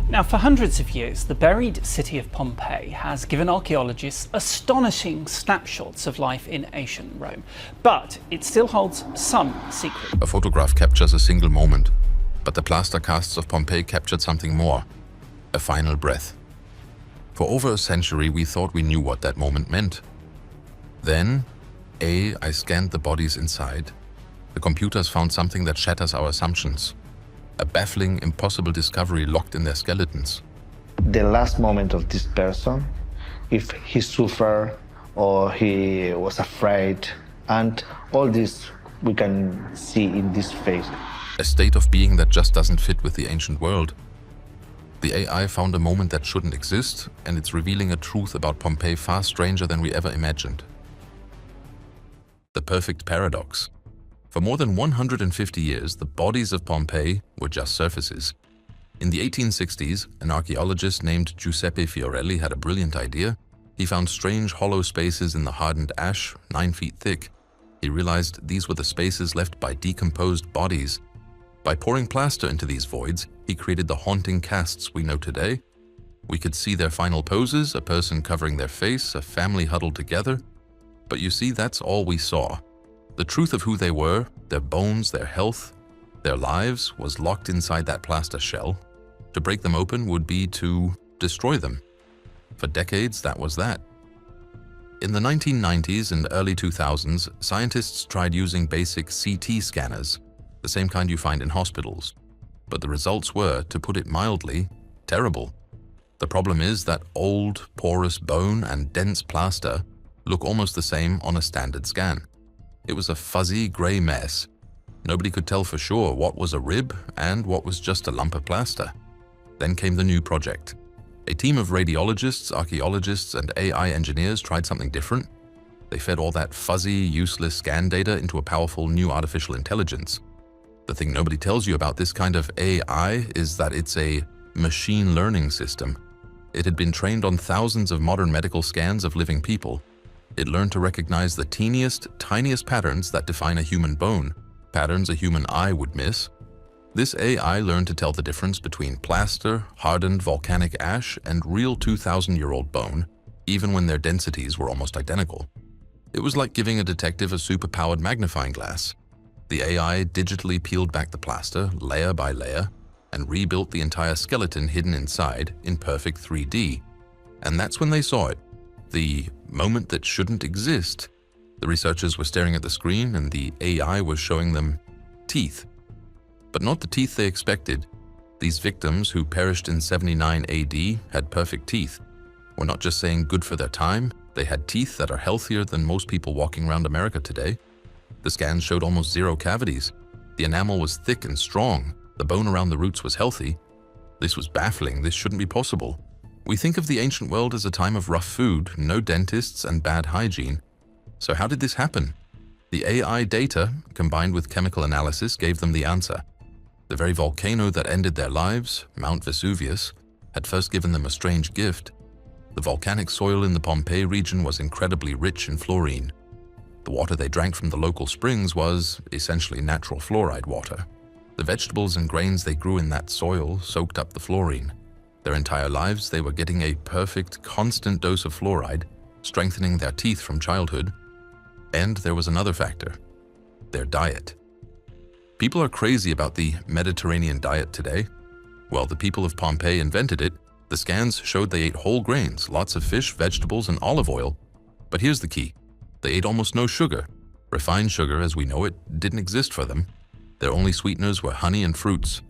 Now, for hundreds of years, the buried city of Pompeii has given archaeologists astonishing snapshots of life in ancient Rome, but it still holds some secret. A photograph captures a single moment, but the plaster casts of Pompeii captured something more, a final breath. For over a century, we thought we knew what that moment meant. Then, I scanned the bodies inside. The computers found something that shatters our assumptions. A baffling, impossible discovery locked in their skeletons. The last moment of this person, if he suffered or he was afraid, and all this we can see in this face. A state of being that just doesn't fit with the ancient world. The AI found a moment that shouldn't exist, and it's revealing a truth about Pompeii far stranger than we ever imagined. The perfect paradox. For more than 150 years, the bodies of Pompeii were just surfaces. In the 1860s, an archaeologist named Giuseppe Fiorelli had a brilliant idea. He found strange hollow spaces in the hardened ash, 9 feet thick. He realized these were the spaces left by decomposed bodies. By pouring plaster into these voids, he created the haunting casts we know today. We could see their final poses, a person covering their face, a family huddled together. But you see, that's all we saw. The truth of who they were, their bones, their health, their lives, was locked inside that plaster shell. To break them open would be to destroy them. For decades, that was that. In the 1990s and early 2000s, scientists tried using basic CT scanners, the same kind you find in hospitals. But the results were, to put it mildly, terrible. The problem is that old, porous bone and dense plaster look almost the same on a standard scan. It was a fuzzy, grey mess. Nobody could tell for sure what was a rib and what was just a lump of plaster. Then came the new project. A team of radiologists, archaeologists, and AI engineers tried something different. They fed all that fuzzy, useless scan data into a powerful new artificial intelligence. The thing nobody tells you about this kind of AI is that it's a machine learning system. It had been trained on thousands of modern medical scans of living people. It learned to recognize the teeniest, tiniest patterns that define a human bone, patterns a human eye would miss. This AI learned to tell the difference between plaster, hardened volcanic ash, and real 2,000-year-old bone, even when their densities were almost identical. It was like giving a detective a super-powered magnifying glass. The AI digitally peeled back the plaster, layer by layer, and rebuilt the entire skeleton hidden inside in perfect 3D. And that's when they saw it. The moment that shouldn't exist. The researchers were staring at the screen and the AI was showing them teeth. But not the teeth they expected. These victims, who perished in 79 AD, had perfect teeth. We're not just saying good for their time, they had teeth that are healthier than most people walking around America today. The scans showed almost zero cavities. The enamel was thick and strong. The bone around the roots was healthy. This was baffling. This shouldn't be possible. We think of the ancient world as a time of rough food, no dentists, and bad hygiene. So how did this happen? The AI data, combined with chemical analysis, gave them the answer. The very volcano that ended their lives, Mount Vesuvius, had first given them a strange gift. The volcanic soil in the Pompeii region was incredibly rich in fluorine. The water they drank from the local springs was, essentially, natural fluoride water. The vegetables and grains they grew in that soil soaked up the fluorine. Their entire lives, they were getting a perfect, constant dose of fluoride, strengthening their teeth from childhood. And there was another factor: their diet. People are crazy about the Mediterranean diet today. Well, the people of Pompeii invented it. The scans showed they ate whole grains, lots of fish, vegetables, and olive oil. But here's the key. They ate almost no sugar. Refined sugar, as we know it, didn't exist for them. Their only sweeteners were honey and fruits.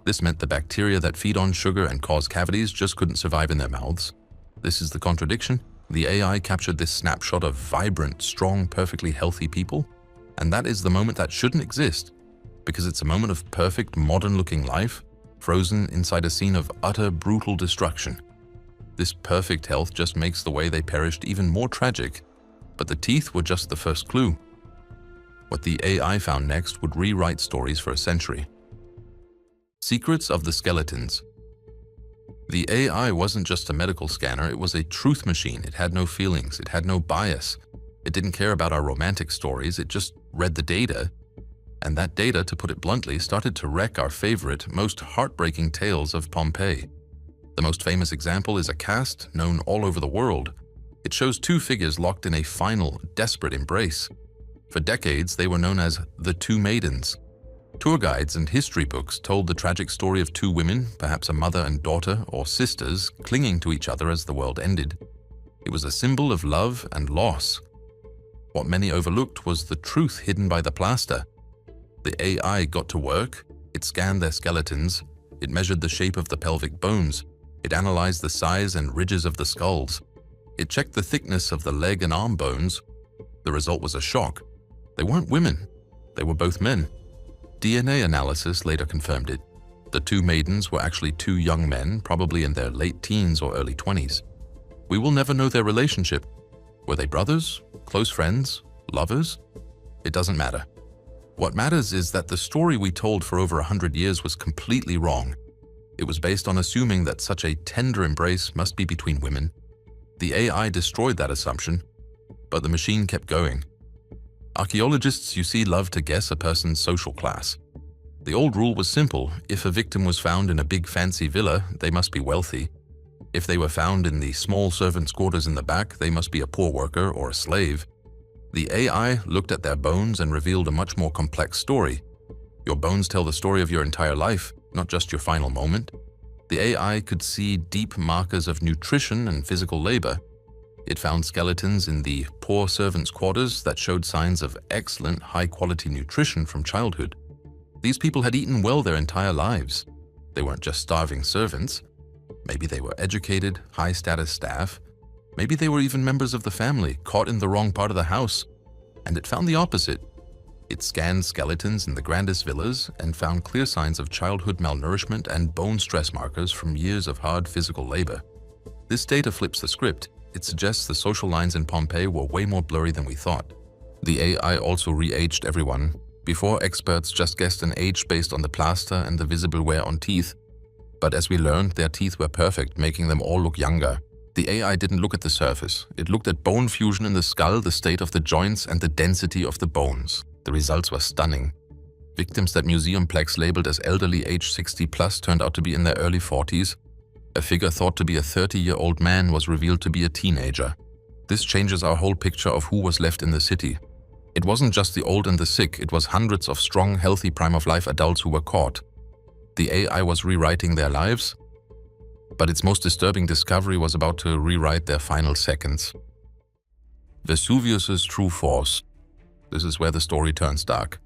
This meant the bacteria that feed on sugar and cause cavities just couldn't survive in their mouths. This is the contradiction. The AI captured this snapshot of vibrant, strong, perfectly healthy people. And that is the moment that shouldn't exist, because it's a moment of perfect, modern-looking life, frozen inside a scene of utter, brutal destruction. This perfect health just makes the way they perished even more tragic. But the teeth were just the first clue. What the AI found next would rewrite stories for a century. Secrets of the skeletons. The AI wasn't just a medical scanner, it was a truth machine. It had no feelings, it had no bias. It didn't care about our romantic stories, it just read the data. And that data, to put it bluntly, started to wreck our favorite, most heartbreaking tales of Pompeii. The most famous example is a cast known all over the world. It shows two figures locked in a final, desperate embrace. For decades, they were known as the Two Maidens. Tour guides and history books told the tragic story of two women, perhaps a mother and daughter or sisters, clinging to each other as the world ended. It was a symbol of love and loss. What many overlooked was the truth hidden by the plaster. The AI got to work. It scanned their skeletons. It measured the shape of the pelvic bones. It analyzed the size and ridges of the skulls. It checked the thickness of the leg and arm bones. The result was a shock. They weren't women. They were both men. DNA analysis later confirmed it. The two maidens were actually two young men, probably in their late teens or early 20s. We will never know their relationship. Were they brothers, close friends, lovers? It doesn't matter. What matters is that the story we told for over 100 years was completely wrong. It was based on assuming that such a tender embrace must be between women. The AI destroyed that assumption, but the machine kept going. Archaeologists, you see, love to guess a person's social class. The old rule was simple. If a victim was found in a big fancy villa, they must be wealthy. If they were found in the small servants' quarters in the back, they must be a poor worker or a slave. The AI looked at their bones and revealed a much more complex story. Your bones tell the story of your entire life, not just your final moment. The AI could see deep markers of nutrition and physical labor. It found skeletons in the poor servants' quarters that showed signs of excellent, high-quality nutrition from childhood. These people had eaten well their entire lives. They weren't just starving servants. Maybe they were educated, high-status staff. Maybe they were even members of the family, caught in the wrong part of the house. And it found the opposite. It scanned skeletons in the grandest villas and found clear signs of childhood malnourishment and bone stress markers from years of hard physical labor. This data flips the script. It suggests the social lines in Pompeii were way more blurry than we thought. The AI also re-aged everyone. Before, experts just guessed an age based on the plaster and the visible wear on teeth. But as we learned, their teeth were perfect, making them all look younger. The AI didn't look at the surface. It looked at bone fusion in the skull, the state of the joints, and the density of the bones. The results were stunning. Victims that Museumplex labeled as elderly age 60+ turned out to be in their early 40s. A figure thought to be a 30-year-old man was revealed to be a teenager. This changes our whole picture of who was left in the city. It wasn't just the old and the sick, it was hundreds of strong, healthy prime-of-life adults who were caught. The AI was rewriting their lives, but its most disturbing discovery was about to rewrite their final seconds. Vesuvius's true force. This is where the story turns dark.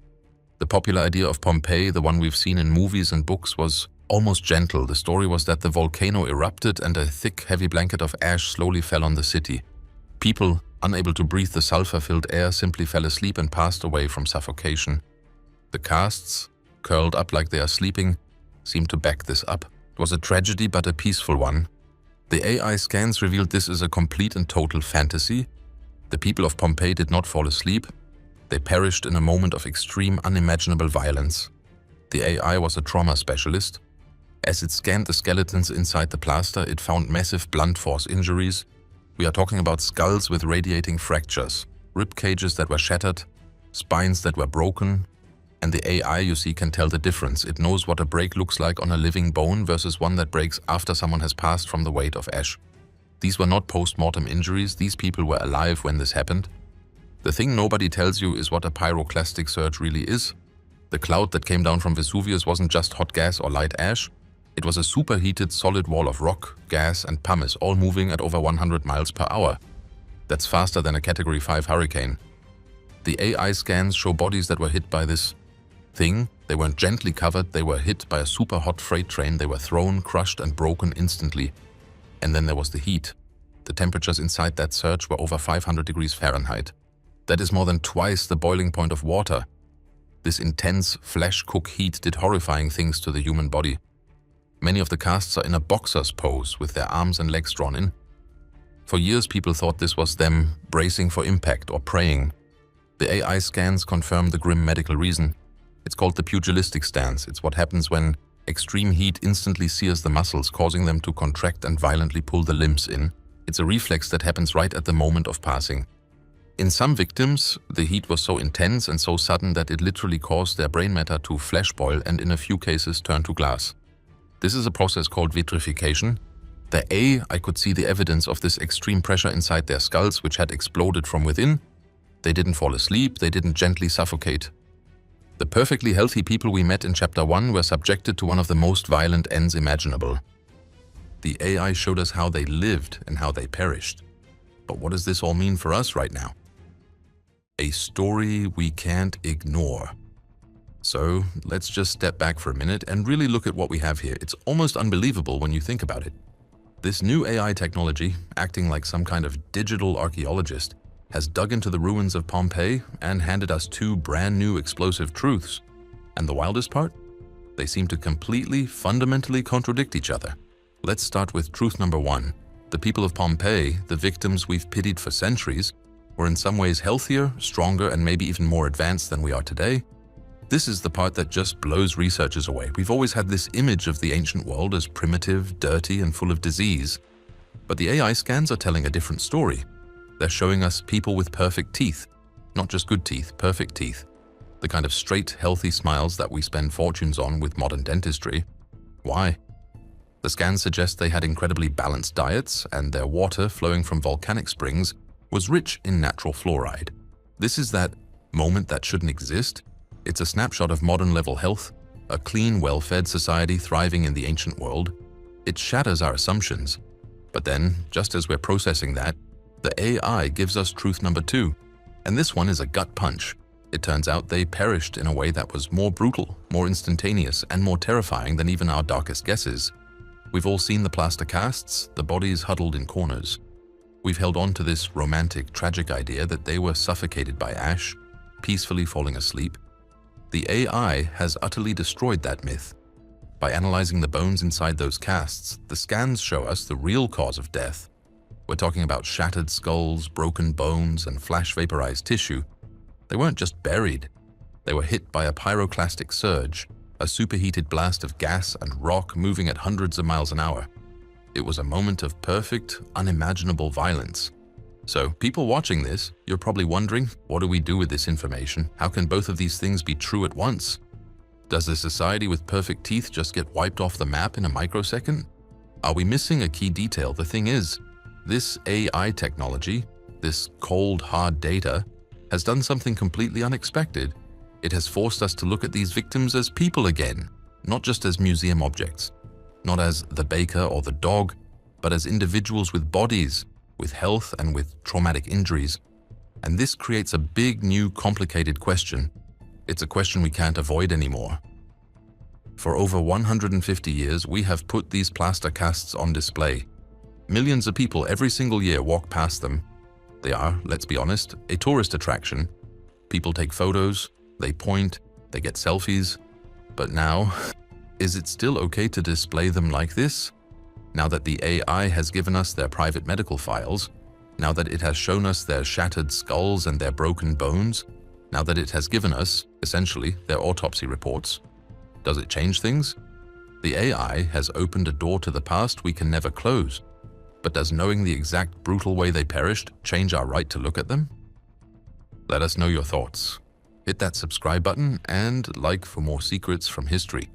The popular idea of Pompeii, the one we've seen in movies and books, was almost gentle. The story was that the volcano erupted and a thick, heavy blanket of ash slowly fell on the city. People, unable to breathe the sulfur-filled air, simply fell asleep and passed away from suffocation. The casts, curled up like they are sleeping, seemed to back this up. It was a tragedy, but a peaceful one. The AI scans revealed this as a complete and total fantasy. The people of Pompeii did not fall asleep. They perished in a moment of extreme, unimaginable violence. The AI was a trauma specialist. As it scanned the skeletons inside the plaster, it found massive blunt force injuries. We are talking about skulls with radiating fractures, rib cages that were shattered, spines that were broken. And the AI, you see, can tell the difference. It knows what a break looks like on a living bone versus one that breaks after someone has passed from the weight of ash. These were not post-mortem injuries. These people were alive when this happened. The thing nobody tells you is what a pyroclastic surge really is. The cloud that came down from Vesuvius wasn't just hot gas or light ash. It was a superheated solid wall of rock, gas, and pumice, all moving at over 100 miles per hour. That's faster than a Category 5 hurricane. The AI scans show bodies that were hit by this thing. They weren't gently covered, they were hit by a super hot freight train. They were thrown, crushed, and broken instantly. And then there was the heat. The temperatures inside that surge were over 500 degrees Fahrenheit. That is more than twice the boiling point of water. This intense flesh-cook heat did horrifying things to the human body. Many of the casts are in a boxer's pose with their arms and legs drawn in. For years, people thought this was them bracing for impact or praying. The AI scans confirm the grim medical reason. It's called the pugilistic stance. It's what happens when extreme heat instantly sears the muscles, causing them to contract and violently pull the limbs in. It's a reflex that happens right at the moment of passing. In some victims, the heat was so intense and so sudden that it literally caused their brain matter to flash boil and in a few cases turn to glass. This is a process called vitrification. I could see the evidence of this extreme pressure inside their skulls, which had exploded from within. They didn't fall asleep, they didn't gently suffocate. The perfectly healthy people we met in Chapter 1 were subjected to one of the most violent ends imaginable. The AI showed us how they lived and how they perished. But what does this all mean for us right now? A story we can't ignore. So let's just step back for a minute and really look at what we have here. It's almost unbelievable when you think about it. This new AI technology, acting like some kind of digital archaeologist, has dug into the ruins of Pompeii and handed us two brand new explosive truths. And the wildest part? They seem to completely, fundamentally contradict each other. Let's start with truth number one. The people of Pompeii, the victims we've pitied for centuries, were in some ways healthier, stronger, and maybe even more advanced than we are today. This is the part that just blows researchers away. We've always had this image of the ancient world as primitive, dirty, and full of disease. But the AI scans are telling a different story. They're showing us people with perfect teeth. Not just good teeth, perfect teeth. The kind of straight, healthy smiles that we spend fortunes on with modern dentistry. Why? The scans suggest they had incredibly balanced diets, and their water flowing from volcanic springs was rich in natural fluoride. This is that moment that shouldn't exist. It's a snapshot of modern-level health, a clean, well-fed society thriving in the ancient world. It shatters our assumptions. But then, just as we're processing that, the AI gives us truth number two. And this one is a gut punch. It turns out they perished in a way that was more brutal, more instantaneous, and more terrifying than even our darkest guesses. We've all seen the plaster casts, the bodies huddled in corners. We've held on to this romantic, tragic idea that they were suffocated by ash, peacefully falling asleep. The AI has utterly destroyed that myth. By analyzing the bones inside those casts, the scans show us the real cause of death. We're talking about shattered skulls, broken bones, and flash-vaporized tissue. They weren't just buried. They were hit by a pyroclastic surge, a superheated blast of gas and rock moving at hundreds of miles an hour. It was a moment of perfect, unimaginable violence. So, people watching this, you're probably wondering, what do we do with this information? How can both of these things be true at once? Does a society with perfect teeth just get wiped off the map in a microsecond? Are we missing a key detail? The thing is, this AI technology, this cold, hard data, has done something completely unexpected. It has forced us to look at these victims as people again, not just as museum objects, not as the baker or the dog, but as individuals with bodies, with health and with traumatic injuries. And this creates a big, new, complicated question. It's a question we can't avoid anymore. For over 150 years, we have put these plaster casts on display. Millions of people every single year walk past them. They are, let's be honest, a tourist attraction. People take photos, they point, they get selfies. But now, is it still okay to display them like this? Now that the AI has given us their private medical files, now that it has shown us their shattered skulls and their broken bones, now that it has given us, essentially, their autopsy reports, does it change things? The AI has opened a door to the past we can never close. But does knowing the exact brutal way they perished change our right to look at them? Let us know your thoughts. Hit that subscribe button and like for more secrets from history.